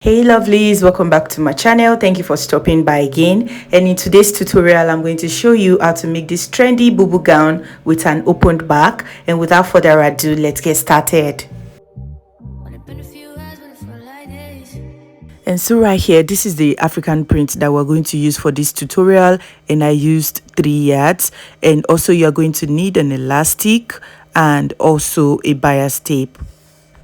Hey lovelies, welcome back to my channel. Thank you for stopping by again. And in today's tutorial, I'm going to show you how to make this trendy bubu gown with an opened back. And without further ado, let's get started. And so right here, this is the African print that we're going to use for this tutorial, and I used 3 yards. And also you're going to need an elastic and also a bias tape.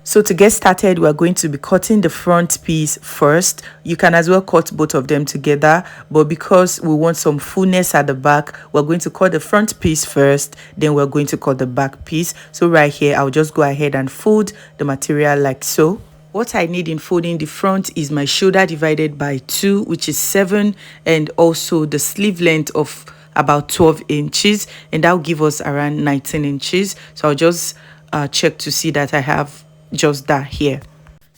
So to get started, we're going to be cutting the front piece first. You can as well cut both of them together, but because we want some fullness at the back, we're going to cut the front piece first, then we're going to cut the back piece. So right here, I'll just go ahead and fold the material like so. What I need in folding the front is my shoulder divided by 2, which is 7, and also the sleeve length of about 12 inches, and that will give us around 19 inches. So I'll just check to see that I have just that here.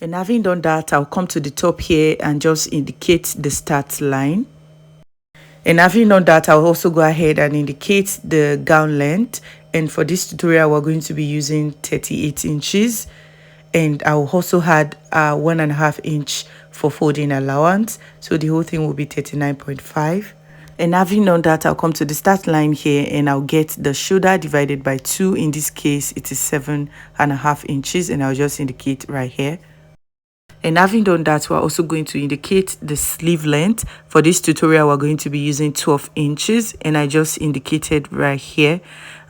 And having done that, I'll come to the top here and just indicate the start line. And having done that, I'll also go ahead and indicate the gown length. And for this tutorial, we're going to be using 38 inches. And I'll also add 1.5 inch for folding allowance. So the whole thing will be 39.5. And having done that, I'll come to the start line here and I'll get the shoulder divided by 2. In this case, it is 7.5 inches, and I'll just indicate right here. And having done that, we're also going to indicate the sleeve length. For this tutorial, we're going to be using 12 inches, and I just indicated right here.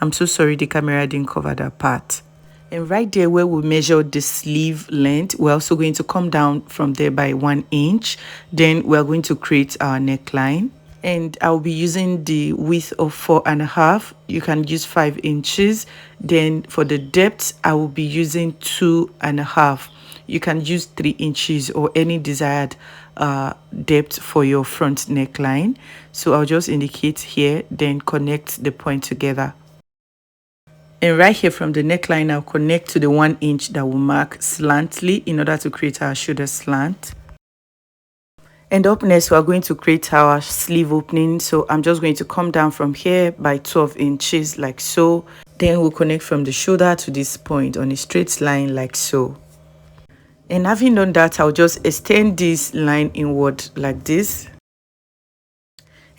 I'm so sorry the camera didn't cover that part. And right there where we measured the sleeve length, we're also going to come down from there by 1 inch. Then we're going to create our neckline. And I'll be using the width of 4.5. You can use 5 inches. Then for the depth, I will be using 2.5. You can use 3 inches or any desired depth for your front neckline. So I'll just indicate here, then connect the point together. And right here from the neckline, I'll connect to the 1 inch that will mark slantly in order to create our shoulder slant. And up next, we're going to create our sleeve opening. So I'm just going to come down from here by 12 inches like so. Then we'll connect from the shoulder to this point on a straight line like so. And having done that, I'll just extend this line inward like this.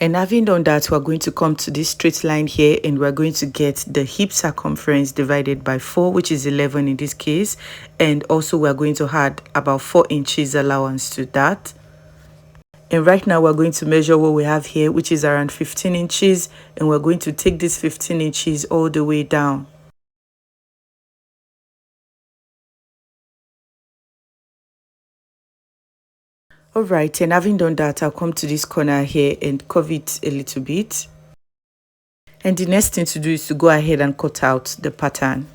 And having done that, we're going to come to this straight line here, and we're going to get the hip circumference divided by 4, which is 11 in this case. And also we're going to add about 4 inches allowance to that. And right now we're going to measure what we have here, which is around 15 inches. And we're going to take this 15 inches all the way down. Alright, and having done that, I'll come to this corner here and curve it a little bit. And the next thing to do is to go ahead and cut out the pattern.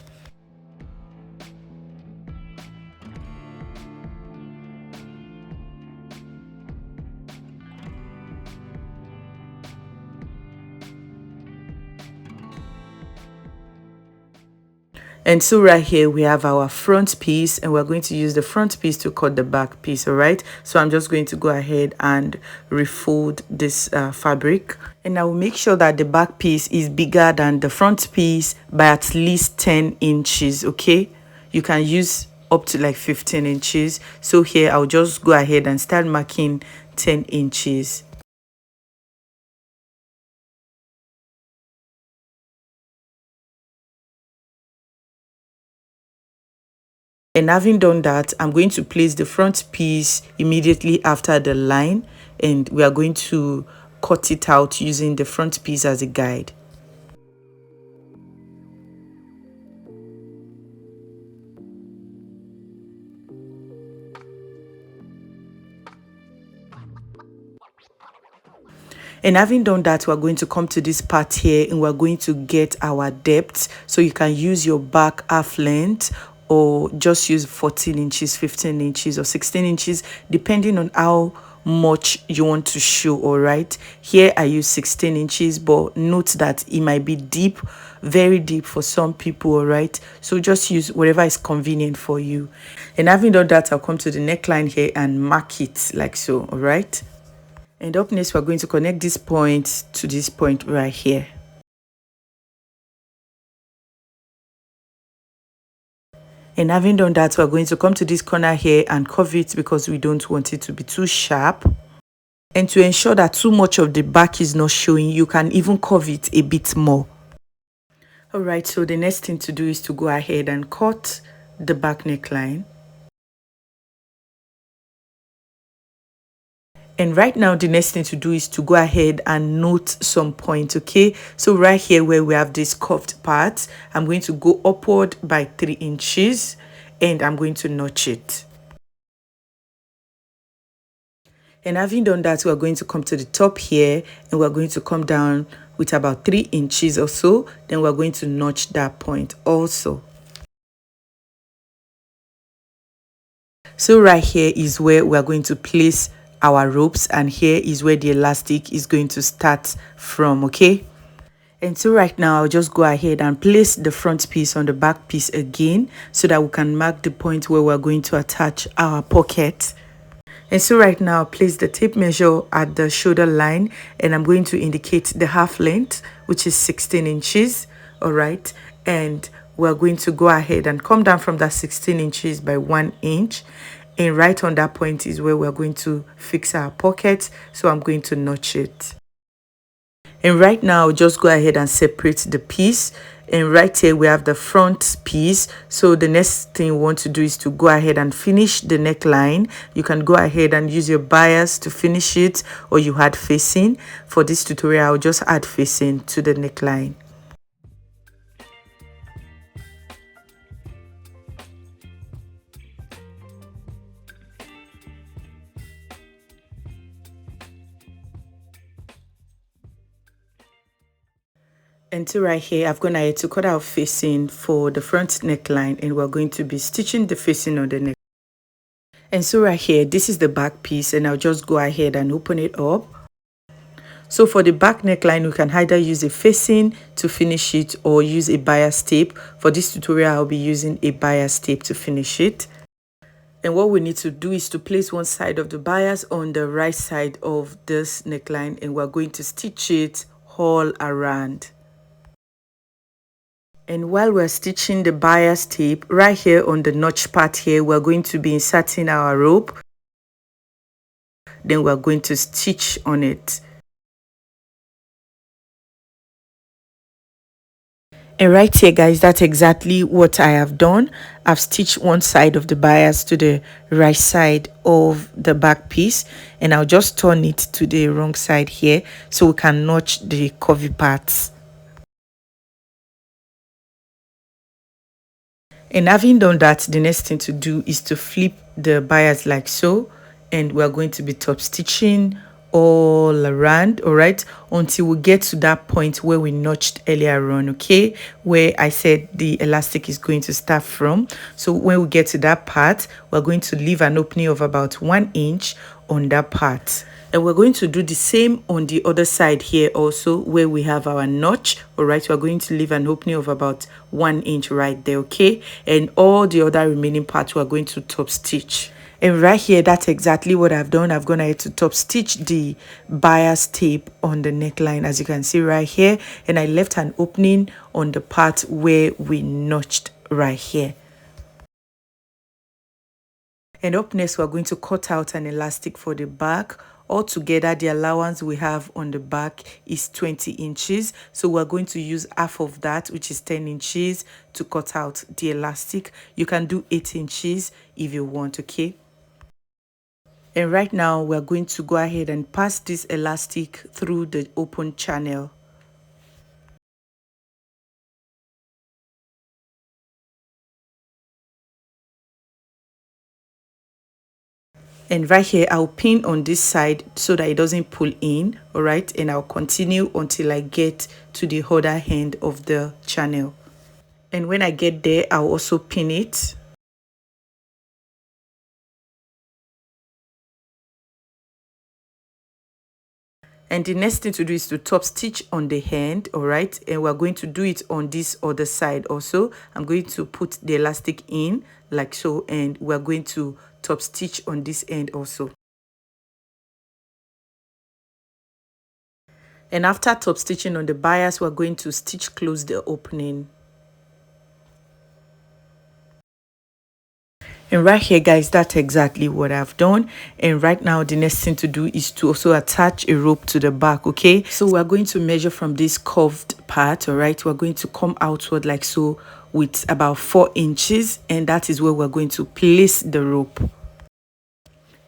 And so right here we have our front piece, and we're going to use the front piece to cut the back piece. All right, so I'm just going to go ahead and refold this fabric, and I will make sure that the back piece is bigger than the front piece by at least 10 inches. Okay, you can use up to like 15 inches. So here I'll just go ahead and start marking 10 inches. And having done that, I'm going to place the front piece immediately after the line, and we are going to cut it out using the front piece as a guide. And having done that, we're going to come to this part here, and we're going to get our depth. So you can use your back half length, or just use 14 inches, 15 inches, or 16 inches, depending on how much you want to show. All right, here I use 16 inches, but note that it might be deep, very deep for some people. All right, so just use whatever is convenient for you. And having done that, I'll come to the neckline here and mark it like so. All right, and up next, we're going to connect this point to this point right here. And having done that, we're going to come to this corner here and curve it because we don't want it to be too sharp. And to ensure that too much of the back is not showing, you can even curve it a bit more. Alright, so the next thing to do is to go ahead and cut the back neckline. And right now, the next thing to do is to go ahead and note some points, okay? So right here where we have this curved part, I'm going to go upward by 3 inches and I'm going to notch it. And having done that, we're going to come to the top here and we're going to come down with about 3 inches or so. Then we're going to notch that point also. So right here is where we're going to place our ropes, and here is where the elastic is going to start from, okay? And so right now I'll just go ahead and place the front piece on the back piece again so that we can mark the point where we're going to attach our pocket. And so right now I'll place the tape measure at the shoulder line and I'm going to indicate the half length, which is 16 inches. All right, and we're going to go ahead and come down from that 16 inches by 1 inch, and right on that point is where we're going to fix our pocket. So I'm going to notch it. And right now I'll just go ahead and separate the piece, and right here we have the front piece. So the next thing we want to do is to go ahead and finish the neckline. You can go ahead and use your bias to finish it, or you add facing. For this tutorial I'll just add facing to the neckline. And so right here, I've gone ahead to cut out facing for the front neckline, and we're going to be stitching the facing on the neck. And so right here, this is the back piece, and I'll just go ahead and open it up. So for the back neckline, we can either use a facing to finish it or use a bias tape. For this tutorial, I'll be using a bias tape to finish it. And what we need to do is to place one side of the bias on the right side of this neckline, and we're going to stitch it all around. And while we're stitching the bias tape, right here on the notch part here, we're going to be inserting our rope. Then we're going to stitch on it. And right here, guys, that's exactly what I have done. I've stitched one side of the bias to the right side of the back piece, and I'll just turn it to the wrong side here so we can notch the curvy parts. And having done that, the next thing to do is to flip the bias like so, and we're going to be top stitching all around, all right, until we get to that point where we notched earlier on, okay, where I said the elastic is going to start from. So when we get to that part, we're going to leave an opening of about 1 inch on that part. And we're going to do the same on the other side here also, where we have our notch. All right, we're going to leave an opening of about 1 inch right there, okay? And all the other remaining parts we're going to top stitch. And right here, that's exactly what I've done. I've gone ahead to top stitch the bias tape on the neckline, as you can see right here, and I left an opening on the part where we notched right here. And up next, we're going to cut out an elastic for the back. Altogether, the allowance we have on the back is 20 inches. So we're going to use half of that, which is 10 inches, to cut out the elastic. You can do 8 inches if you want, okay? And right now, we're going to go ahead and pass this elastic through the open channel. And right here, I'll pin on this side so that it doesn't pull in, all right? And I'll continue until I get to the other end of the channel. And when I get there, I'll also pin it. And the next thing to do is to top stitch on the end, all right? And we're going to do it on this other side also. I'm going to put the elastic in like so, and we're going to top stitch on this end also. And after top stitching on the bias, we're going to stitch close the opening. And right here, guys, that's exactly what I've done. And right now, the next thing to do is to also attach a rope to the back, okay? So we're going to measure from this curved part, all right? We're going to come outward like so with about 4 inches, and that is where we're going to place the rope.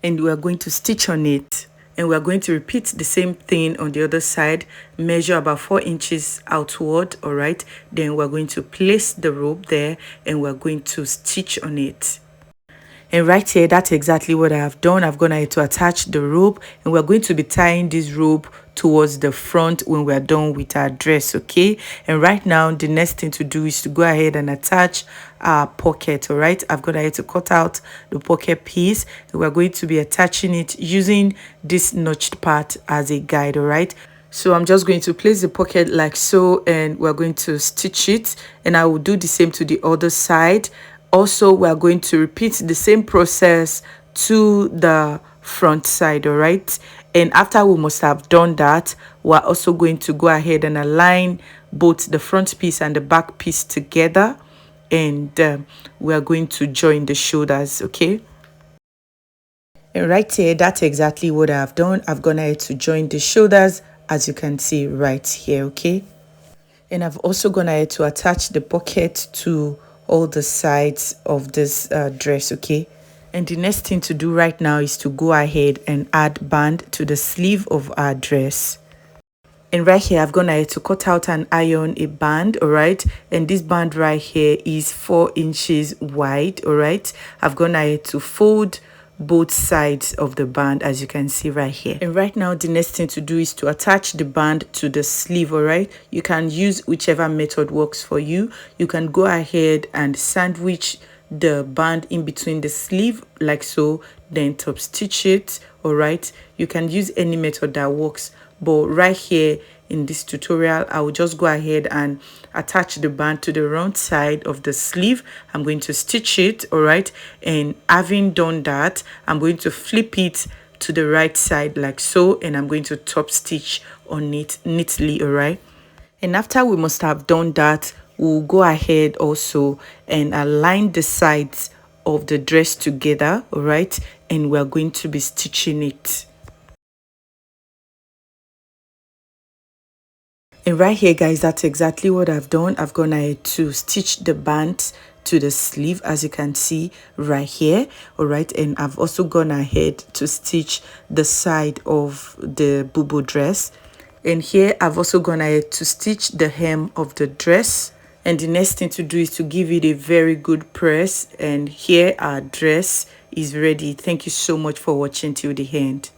And we're going to stitch on it. And we're going to repeat the same thing on the other side, measure about 4 inches outward, all right? Then we're going to place the rope there, and we're going to stitch on it. And right here, that's exactly what I have done. I've gone ahead to attach the rope, and we're going to be tying this rope towards the front when we're done with our dress, okay? And right now, the next thing to do is to go ahead and attach our pocket, all right? I've gone ahead to cut out the pocket piece, and we're going to be attaching it using this notched part as a guide, all right? So I'm just going to place the pocket like so, and we're going to stitch it, and I will do the same to the other side. Also, we're going to repeat the same process to the front side, all right? And after we must have done that, we're also going to go ahead and align both the front piece and the back piece together, and we're going to join the shoulders, okay? And right here, that's exactly what I've done. I've gone ahead to join the shoulders, as you can see right here, okay? And I've also gone ahead to attach the pocket to all the sides of this dress, okay? And the next thing to do right now is to go ahead and add band to the sleeve of our dress. And right here, I've gone ahead to cut out and iron a band, all right? And this band right here is 4 inches wide, all right? I've gone ahead to fold both sides of the band, as you can see right here. And right now, the next thing to do is to attach the band to the sleeve, all right? You can use whichever method works for you. You can go ahead and sandwich the band in between the sleeve like so, then top stitch it, all right? You can use any method that works, but right here in this tutorial, I will just go ahead and attach the band to the round side of the sleeve. I'm going to stitch it, all right? And having done that, I'm going to flip it to the right side like so, and I'm going to top stitch on it neatly, all right? And after we must have done that, we'll go ahead also and align the sides of the dress together, all right? And we're going to be stitching it. And right here, guys, that's exactly what I've done. I've gone ahead to stitch the band to the sleeve, as you can see right here, all right? And I've also gone ahead to stitch the side of the bubu dress. And here, I've also gone ahead to stitch the hem of the dress. And the next thing to do is to give it a very good press. And here, our dress is ready. Thank you so much for watching till the end.